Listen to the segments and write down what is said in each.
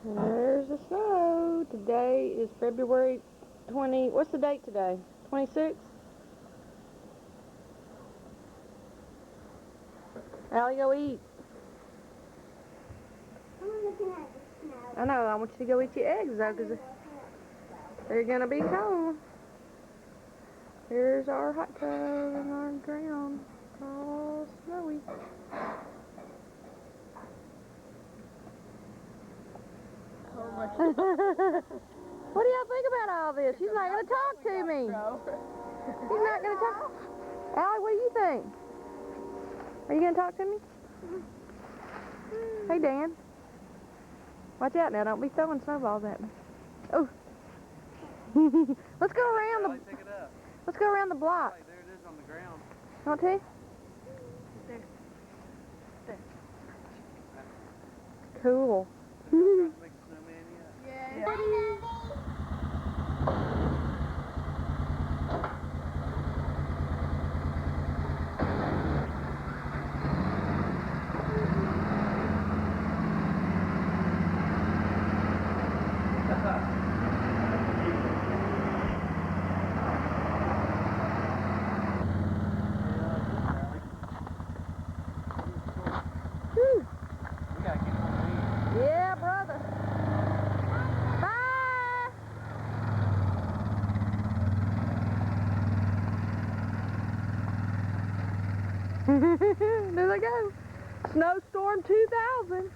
There's the snow. Today is February 20. What's the date today? 26th? Allie, go eat. I'm looking at the snow. I know. I want you to go eat your eggs, though, because they're going to be cold. Here's our hot tub and our ground. All snowy. What do y'all think about all this? She's not going to talk to me. She's not going to talk. Allie, what do you think? Are you going to talk to me? Hey, Dan. Watch out now. Don't be throwing snowballs at me. Oh. Let's go around the... Pick it up. Let's go around the block. Hey, there it is on the ground. Want to? There. There. Cool. Trying to make a snowman yet? Yeah. Yeah, brother. Bye. There they go. Snowstorm 2000.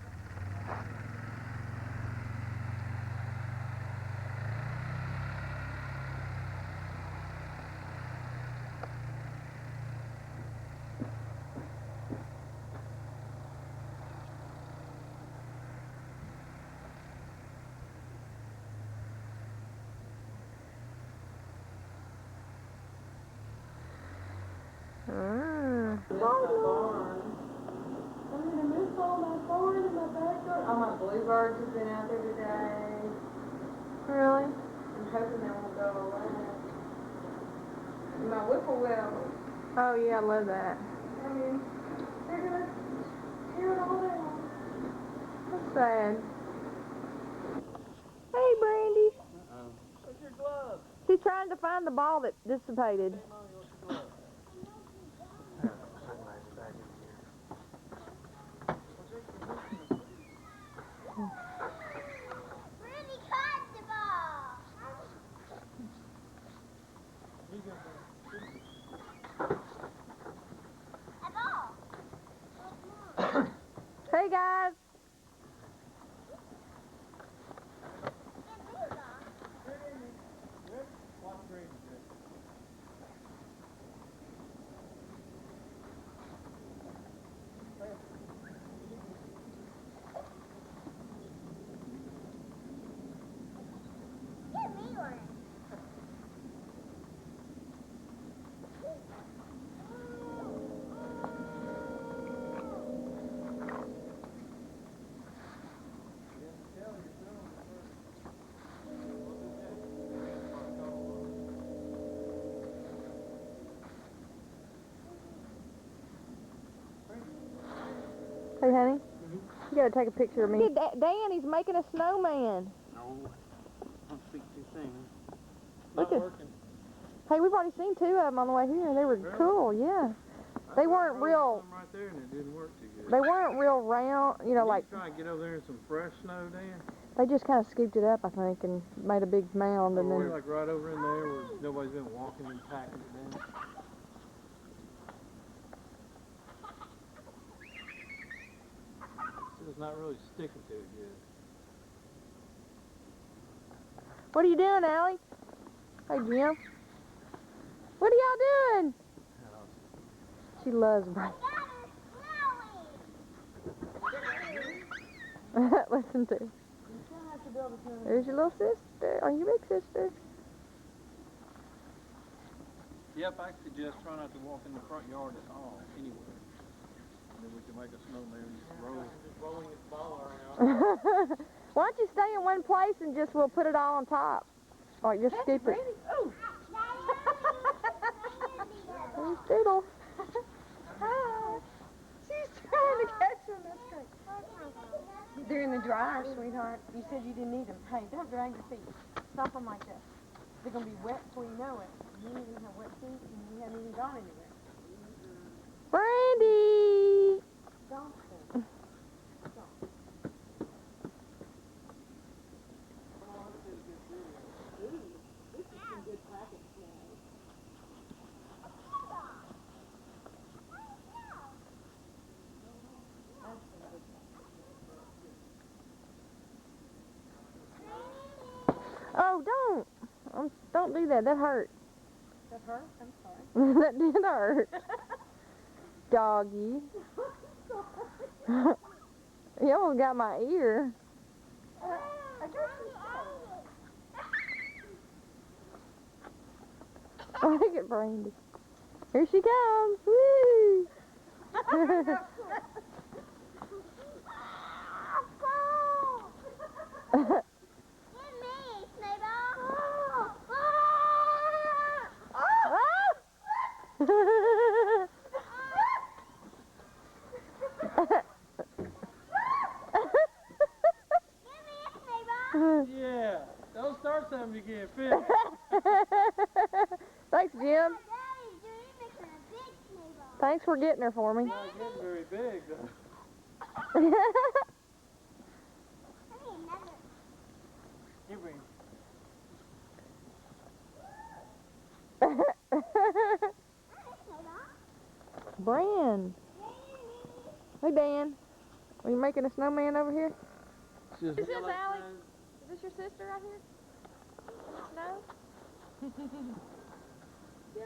All my bluebirds have been out there today. Really? I'm hoping they won't go away. And my whippoorwill, Oh yeah, I love that. I mean, they're gonna tear it all down. That's sad. Hey, Brandy. Where's your glove? She's trying to find the ball that dissipated. Hey, Mommy, what's your glove? Really caught the ball. A ball. Hey, guys. Give me one. Hey, honey. You gotta take a picture of me. Dan, he's making a snowman. No. Don't speak too soon. Look Not at. working. Hey, we've already seen 2 of them on the way here. They were Really? cool, yeah. They weren't real. Some right there and it didn't work too good. They weren't real round, you know, like. Try and get over there in some fresh snow, Dan. They just kind of scooped it up, I think, and made a big mound, and Or then. like right over in there where nobody's been walking and packing it down. It's not really sticking to it good. What are you doing, Allie? Hey, Jim. What are y'all doing? She loves me. Listen to. There's your little sister, or your big sister. Yep, I suggest try not to walk in the front yard at all, anywhere. And then we can make a snowman and just roll. Just rolling its ball around. Why don't you stay in one place and just we'll put it all on top. Like just scoop it. Oh. There's Doodle. She's trying to catch him. That's great. They're in the dryer, sweetheart. You said you didn't need them. Hey, don't drag your feet. Stop them like that. They're going to be wet before you know it. You ain't even have wet feet and you haven't even gone anywhere. Brandy! Don't say. Don't. This is some good package now. Oh, don't. Don't do that. That hurt. That hurt? I'm sorry. That did hurt. Doggy. You almost got my ear. I guess Look at Brandy. Here she comes. Woo! Yeah, don't start something you can't finish. Thanks, Jim. Thanks for getting her for me. Not getting very big, though. Here, Brandy. Bran. Hey, Dan. Are you making a snowman over here? Is this Allie? Is this your sister right here? No? Yay!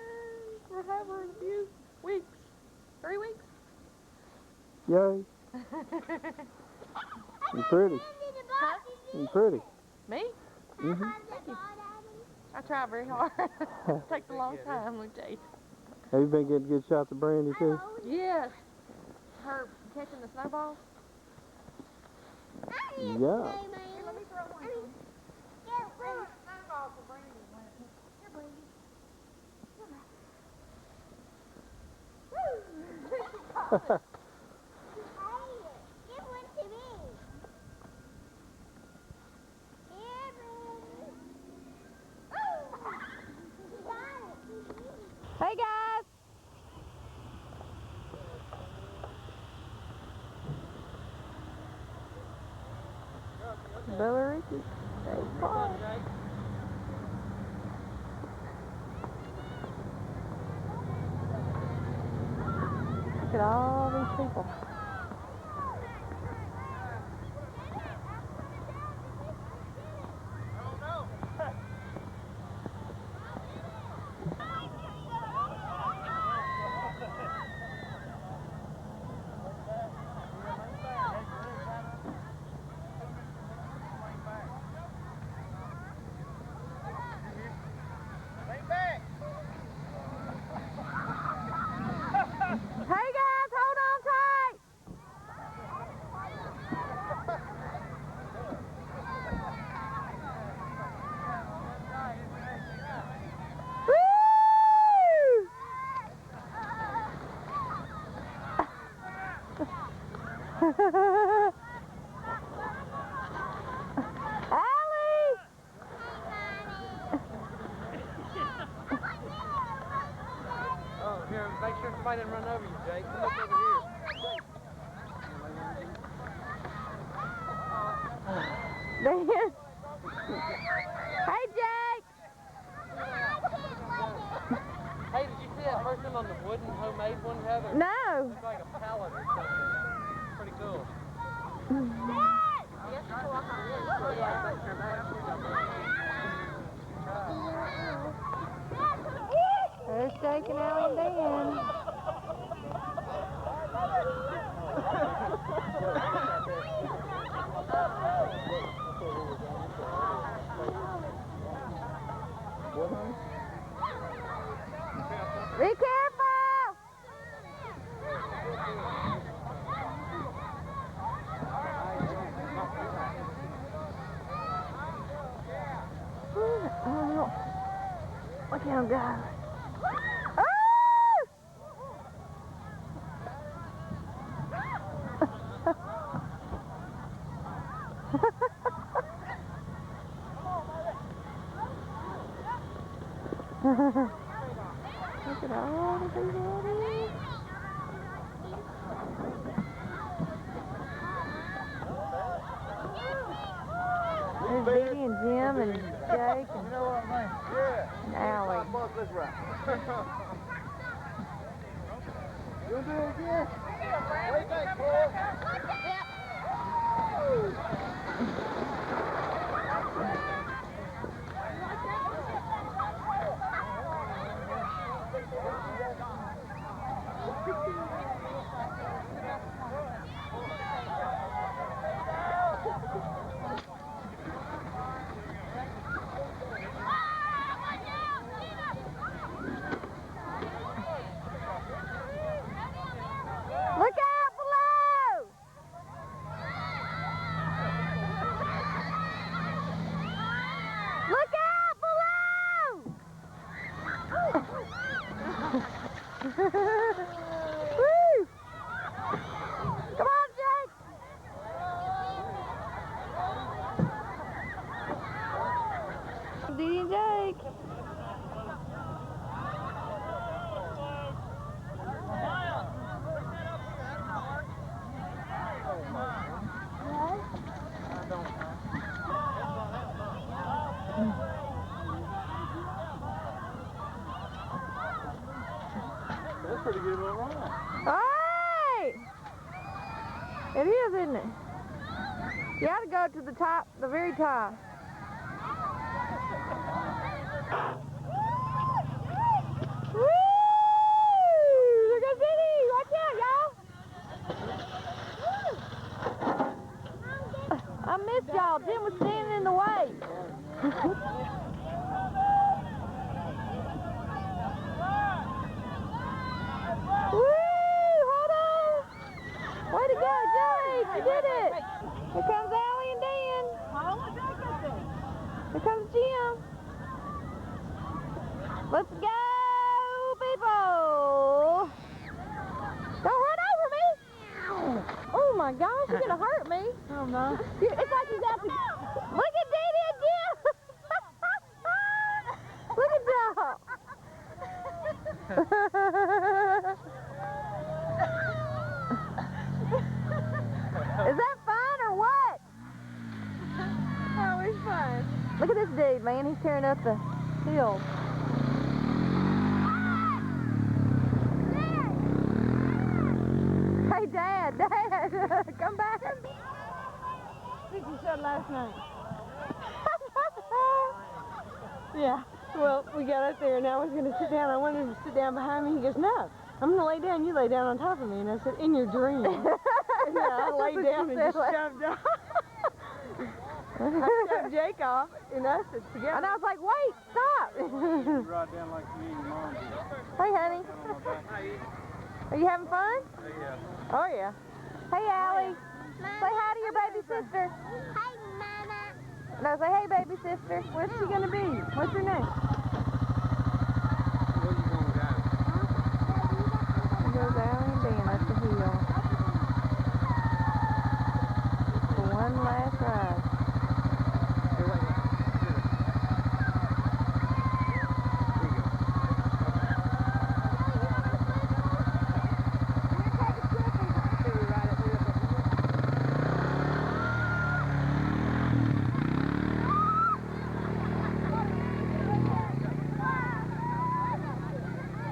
We're having a few weeks. 3 weeks? Yay. You're pretty. Huh? You're pretty. Me? Mm-hmm. I try very hard. It takes a long time with Jade. Have you been getting good shots of Brandy, too? Yes. Her catching the snowballs? Yeah. Here, let me throw one. snowball for Brandy. Here, Brandy. Hey, guys. Bella Ricky. Stay quiet. Look at all these people. Hey guys, hold on tight. Woo! Allie! Oh, here, make sure somebody didn't run over you, Jake. Come up over here. Dan. Hey Jake! Hey, did you see that person on the wooden homemade one, Heather? No. It's like a pallet or something. Pretty cool. There's Jake and Allie and Dan. Be careful! Look at him go. Look at all the people out here. There's Dee and Jim and Jake and Allie. You do it again? What do you think, Look out below! Look out below! Woo! Come on, Jake! Dee and Jake. That's a pretty good little run. Hey! It is, isn't it? You got to go to the top, the very top. Woo! Look at Diddy! Watch out, y'all! I missed y'all. Jim was standing in the way. Way to go, Jake! You did it! Here comes Allie and Dan. Here comes Jim. Let's go, people! Don't run over me! Oh my gosh, you're gonna hurt me. Oh no. It's like he's out to... Look at Dee and Jim! Look at y'all! Is that fun or what? Always fun. Look at this dude, man. He's tearing up the hill. Hey, Dad, come back. Did you said last night? Yeah. Well, we got up there and I was going to sit down. I wanted him to sit down behind me. He goes, no, I'm going to lay down. You lay down on top of me. And I said, in your dream. And I laid down and just shoved off. I shoved Jake off and us together. And I was like, wait, stop. You ride down like you and your mom did. Hey, honey. Down on my back. Are you having fun? Yeah. Oh, yeah. Hey, Allie. Say hi to your baby sister. Hi, Mama. No, say, hey, baby sister. What's she going to be? What's her name? Where you going down? There goes Allie and Dan up the hill. For one last ride.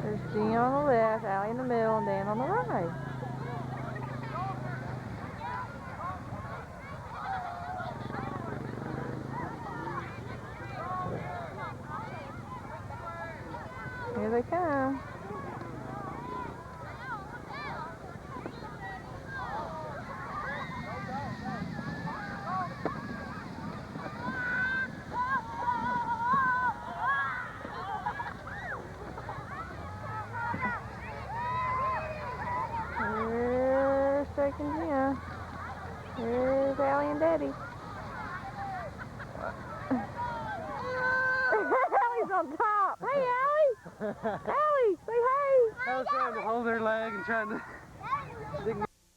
There's G on the left, Allie in the middle, and Dan on the right. Here they come. Here's Jake and Jim. Here's Allie and Daddy. Allie's on top. Hey, Allie! Allie, say hey! I was trying to hold her leg and trying to dig my